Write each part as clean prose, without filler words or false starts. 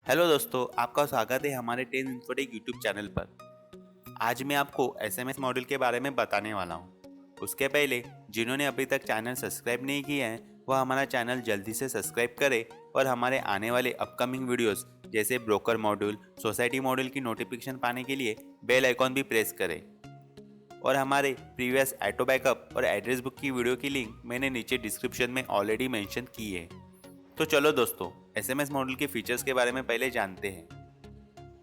Hello दोस्तों, आपका स्वागत है हमारे 10 इन्फोटेक यूट्यूब चैनल पर। आज मैं आपको एसएमएस मॉड्यूल के बारे में बताने वाला हूँ। उसके पहले जिन्होंने अभी तक चैनल सब्सक्राइब नहीं किया है वह हमारा चैनल जल्दी से सब्सक्राइब करें और हमारे आने वाले अपकमिंग वीडियोस जैसे ब्रोकर मॉड्यूल, सोसाइटी मॉड्यूल की नोटिफिकेशन पाने के लिए बेल आइकॉन भी प्रेस करें। और हमारे प्रीवियस ऑटो बैकअप और एड्रेस बुक की वीडियो की लिंक मैंने नीचे डिस्क्रिप्शन में ऑलरेडी मेंशन की है। तो चलो दोस्तों, एसएमएस मॉड्यूल के फीचर्स के बारे में पहले जानते हैं।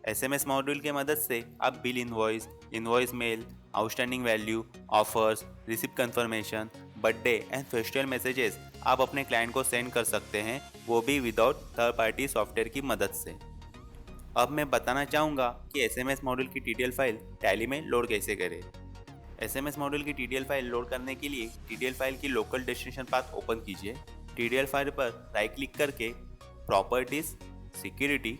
एसएमएस मॉड्यूल की मदद से आप bill invoice, invoice mail, outstanding value, offers, receipt confirmation, birthday and festival messages आप अपने क्लाइंट को सेंड कर सकते हैं, वो भी विदाउट थर्ड पार्टी सॉफ्टवेयर की मदद से। अब मैं बताना चाहूँगा कि एसएमएस मॉड्यूल की टीटीएल फाइल टैली में लोड कैसे करें। एसएमएस मॉड्यूल की टीटीएल फाइल लोड करने के लिए टीटीएल फाइल की लोकल डेस्टिनेशन पाथ ओपन कीजिए। टीटीएल फाइल पर राइट क्लिक करके प्रॉपर्टीज, सिक्योरिटी,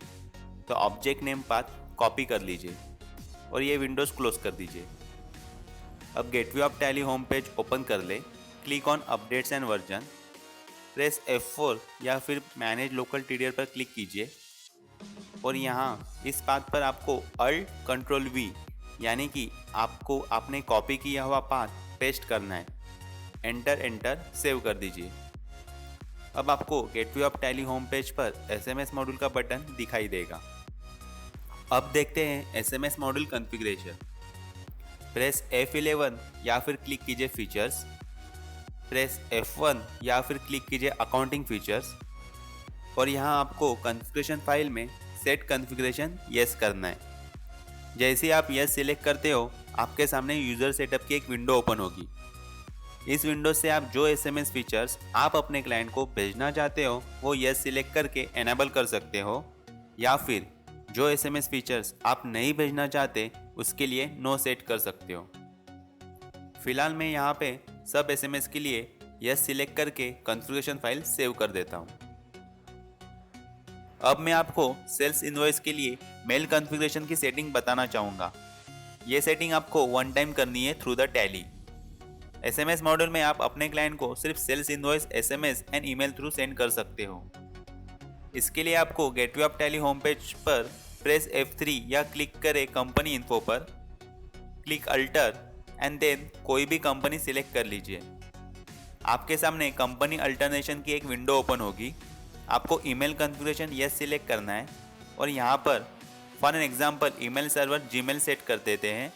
तो ऑब्जेक्ट नेम पाथ कॉपी कर लीजिए और ये विंडोज क्लोज कर दीजिए। अब gateway of Tally home page open कर ले। Click on updates and version, press F4 या फिर मैनेज लोकल टीटीएल पर क्लिक कीजिए और यहाँ इस पाथ पर आपको Alt Ctrl V यानी कि आपको आपने कॉपी किया हुआ पाथ पेस्ट करना है। एंटर सेव कर दीजिए। अब आपको gateway of Tally home page पर एसएमएस मॉड्यूल का बटन दिखाई देगा। अब देखते हैं SMS module configuration. Press F11 या फिर क्लिक कीजिए फीचर्स, प्रेस F1 या फिर क्लिक कीजिए अकाउंटिंग फीचर्स और यहाँ आपको कॉन्फ़िगरेशन फाइल में सेट कॉन्फ़िगरेशन यस करना है। जैसे ही आप यस सिलेक्ट करते हो आपके सामने यूज़र सेटअप की एक विंडो ओपन होगी। इस विंडो से आप जो एसएमएस फीचर्स आप अपने क्लाइंट को भेजना चाहते हो वो यस सिलेक्ट करके एनेबल कर सकते हो, या फिर जो एसएमएस फीचर्स आप नहीं भेजना चाहते उसके लिए नो सेट कर सकते हो। फिलहाल मैं यहाँ पे सब एसएमएस के लिए यस सिलेक्ट करके कॉन्फ़िगरेशन फाइल सेव कर देता हूँ। अब मैं आपको सेल्स इनवॉइस के लिए मेल कॉन्फ़िगरेशन की सेटिंग बताना चाहूँगा। ये सेटिंग आपको वन टाइम करनी है through the Tally. SMS module में आप अपने क्लाइंट को सिर्फ sales invoice SMS and email through send कर सकते हो। इसके लिए आपको gateway of Tally home page पर प्रेस F3 या क्लिक करें कंपनी इन्फो पर, क्लिक अल्टर एंड देन कोई भी कंपनी सिलेक्ट कर लीजिए। आपके सामने कंपनी अल्टरनेशन की एक विंडो ओपन होगी। आपको ईमेल कॉन्फ़िगरेशन यस सिलेक्ट करना है और यहाँ पर for an example email server Gmail set कर देते हैं।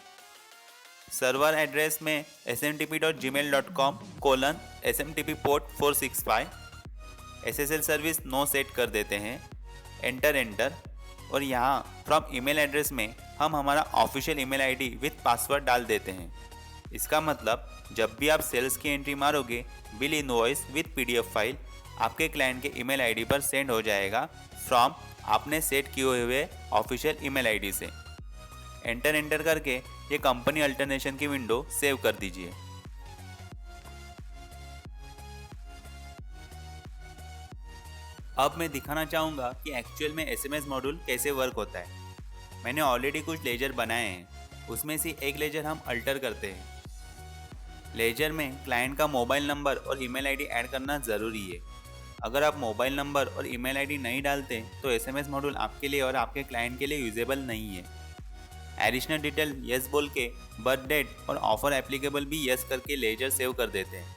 सर्वर एड्रेस में smtp.gmail.com:smtp port 465, SSL service no set कर देते हैं। एंटर और यहाँ फ्रॉम ईमेल एड्रेस में हम हमारा official email ID with password डाल देते हैं। इसका मतलब जब भी आप सेल्स की एंट्री मारोगे bill invoice with PDF file आपके क्लाइंट के ईमेल आईडी पर सेंड हो जाएगा फ्रॉम आपने सेट किए हुए ऑफिशियल ईमेल आईडी से। एंटर करके ये कंपनी अल्टरनेशन की विंडो सेव कर दीजिए। अब मैं दिखाना चाहूँगा कि एक्चुअल में एसएमएस मॉड्यूल कैसे वर्क होता है। मैंने ऑलरेडी कुछ लेजर बनाए हैं, उसमें से एक लेजर हम अल्टर करते हैं। लेजर में क्लाइंट का मोबाइल नंबर और ईमेल आईडी ऐड करना ज़रूरी है। अगर आप मोबाइल नंबर और ईमेल आईडी नहीं डालते तो एसएमएस मॉड्यूल आपके लिए और आपके क्लाइंट के लिए यूजेबल नहीं है। एडिशनल डिटेल यस बोल के बर्थ डेट और ऑफर एप्लीकेबल भी यस करके लेजर सेव कर देते हैं।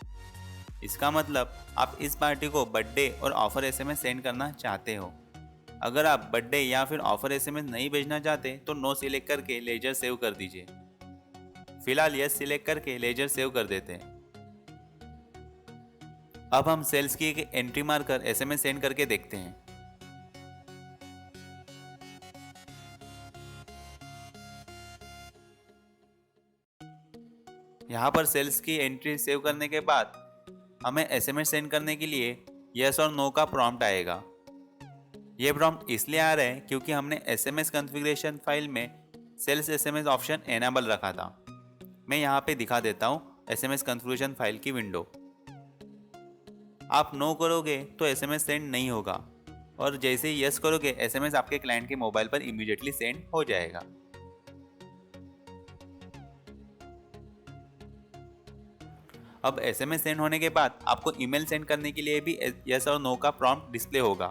इसका मतलब आप इस पार्टी को बर्थडे और ऑफर एसएमएस सेंड करना चाहते हो। अगर आप बर्थडे या फिर ऑफर एसएमएस नहीं भेजना चाहते तो नो सिलेक्ट करके लेजर सेव कर दीजिए। फिलहाल यस सिलेक्ट करके लेजर सेव कर देते हैं। अब हम सेल्स की एक एंट्री मारकर एसएमएस सेंड करके देखते हैं। यहाँ पर सेल्स की एंट्री सेव करने के बाद हमें एसएमएस सेंड करने के लिए यस और नो का प्रॉम्प्ट आएगा। ये प्रॉम्प्ट इसलिए आ रहा है क्योंकि हमने एसएमएस कॉन्फ़िगरेशन फाइल में सेल्स एसएमएस ऑप्शन एनेबल रखा था। मैं यहाँ पे दिखा देता हूँ एसएमएस कॉन्फ़िगरेशन फाइल की विंडो। आप नो करोगे तो एसएमएस सेंड नहीं होगा और जैसे ही यस करोगे एसएमएस आपके क्लाइंट के मोबाइल पर इमीडिएटली सेंड हो जाएगा। अब एसएमएस सेंड होने के बाद आपको ईमेल सेंड करने के लिए भी यस और नो का प्रॉम्प्ट डिस्प्ले होगा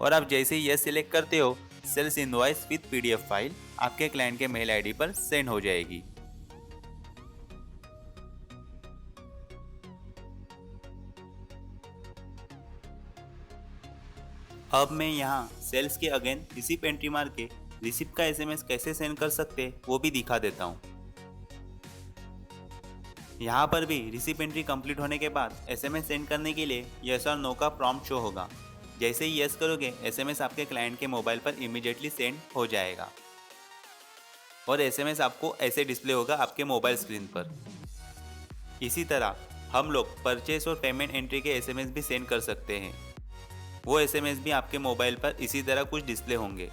और आप जैसे ही यस सिलेक्ट करते हो, sales invoice with PDF file आपके क्लाइंट के मेल आईडी पर सेंड हो जाएगी। अब मैं यहाँ सेल्स के अगेन रिसिप्ट एंट्री मार के रिसिप्ट का एसएमएस कैसे सेंड कर सकते वो भी दिखा देता हूँ। यहाँ पर भी रिसिप्ट एंट्री कंप्लीट होने के बाद एसएमएस सेंड करने के लिए यस और नो का प्रॉम्प्ट शो होगा। जैसे ही यस करोगे, एसएमएस आपके क्लाइंट के मोबाइल पर इमीडिएटली सेंड हो जाएगा और एसएमएस आपको ऐसे डिस्प्ले होगा आपके मोबाइल स्क्रीन पर। इसी तरह हम लोग परचेस और पेमेंट एंट्री के एसएमएस भी सेंड कर सकते हैं। वो एसएमएस भी आपके मोबाइल पर इसी तरह कुछ डिस्प्ले होंगे।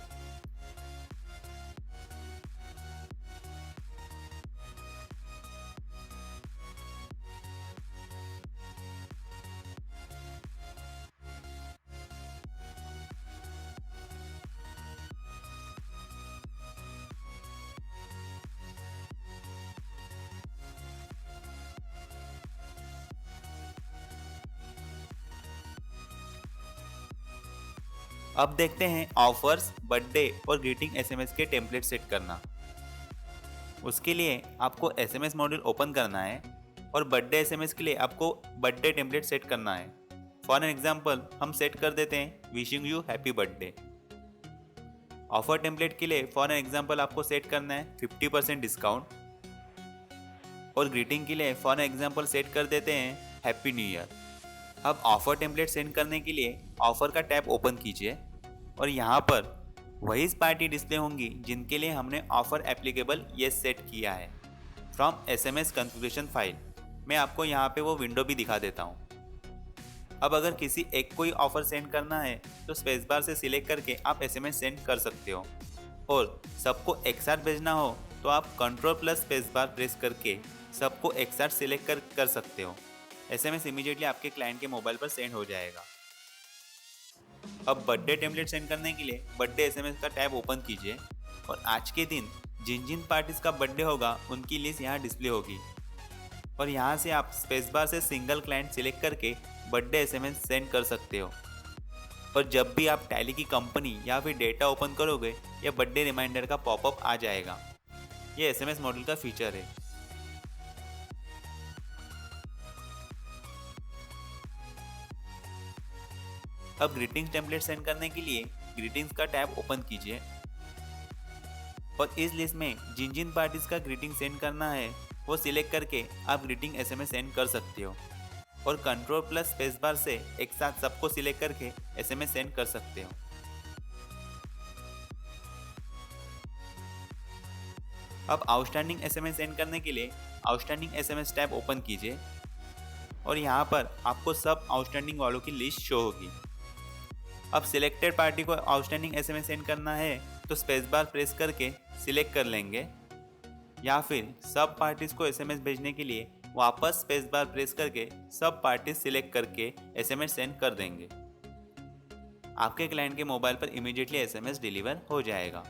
अब देखते हैं ऑफर्स, बर्थडे और ग्रीटिंग एसएमएस के टेम्पलेट सेट करना। उसके लिए आपको एसएमएस मॉड्यूल ओपन करना है और बर्थडे एसएमएस के लिए आपको बर्थडे टेम्पलेट सेट करना है। फॉर एन एग्जांपल हम सेट कर देते हैं wishing you happy birthday. Offer template के लिए फॉर एन एग्जांपल आपको सेट करना है 50% डिस्काउंट और ग्रीटिंग के लिए फॉर एन एग्जांपल सेट कर देते हैं हैप्पी न्यू ईयर। अब ऑफर टेम्पलेट सेंड करने के लिए ऑफर का टैब ओपन कीजिए और यहाँ पर वही पार्टी डिस्प्ले होंगी जिनके लिए हमने ऑफर एप्लीकेबल येस सेट किया है। फ्रॉम एसएमएस कॉन्फ़िगरेशन फाइल मैं आपको यहाँ पे वो विंडो भी दिखा देता हूँ। अब अगर किसी एक को ही ऑफर सेंड करना है तो स्पेस बार से सिलेक्ट करके आप एसएमएस सेंड कर सकते हो और सबको एक साथ भेजना हो तो आप control plus space bar press करके सबको एक साथ सिलेक्ट कर सकते हो। एसएमएस इमीडिएटली आपके क्लाइंट के मोबाइल पर सेंड हो जाएगा। अब बर्थडे टेम्पलेट सेंड करने के लिए बर्थडे एसएमएस का टैब ओपन कीजिए और आज के दिन जिन जिन पार्टीज का बर्थडे होगा उनकी लिस्ट यहाँ डिस्प्ले होगी और यहाँ से आप स्पेस बार से सिंगल क्लाइंट सिलेक्ट करके बर्थडे एसएमएस सेंड कर सकते हो। और जब भी आप टैली की कंपनी या फिर डेटा ओपन करोगे या बर्थडे रिमाइंडर का पॉपअप आ जाएगा। ये एसएमएस मॉड्यूल का फीचर है। अब ग्रीटिंग्स टेम्पलेट सेंड करने के लिए ग्रीटिंग्स का टैब ओपन कीजिए और इस लिस्ट में जिन जिन पार्टीज का ग्रीटिंग सेंड करना है वो सिलेक्ट करके आप ग्रीटिंग एसएमएस सेंड कर सकते हो और कंट्रोल प्लस स्पेस बार से एक साथ सबको सिलेक्ट करके एसएमएस सेंड कर सकते हो। अब आउटस्टैंडिंग एसएमएस सेंड करने के लिए आउटस्टैंडिंग एसएमएस टैब ओपन कीजिए और यहाँ पर आपको सब आउटस्टैंडिंग वालों की लिस्ट शो होगी। अब सिलेक्टेड पार्टी को आउटस्टैंडिंग एसएमएस सेंड करना है तो स्पेस बार प्रेस करके सिलेक्ट कर लेंगे या फिर सब पार्टीज को एसएमएस भेजने के लिए वापस स्पेस बार प्रेस करके सब पार्टीज सिलेक्ट करके एसएमएस सेंड कर देंगे। आपके क्लाइंट के मोबाइल पर इमीडिएटली एसएमएस डिलीवर हो जाएगा।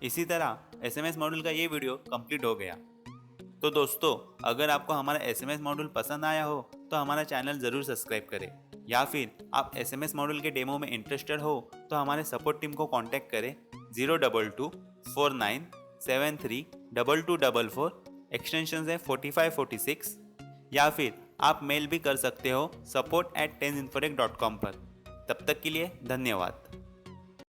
इसी तरह एसएमएस मॉड्यूल का ये वीडियो कंप्लीट हो गया। तो दोस्तों, अगर आपको हमारा एसएमएस मॉड्यूल पसंद आया हो तो हमारा चैनल ज़रूर सब्सक्राइब करें या फिर आप एसएमएस मॉड्यूल के डेमो में इंटरेस्टेड हो तो हमारे सपोर्ट टीम को कांटेक्ट करें 02249732244 एक्सटेंशन है 4546 या फिर आप मेल भी कर सकते हो support@10infotech.com पर। तब तक के लिए धन्यवाद।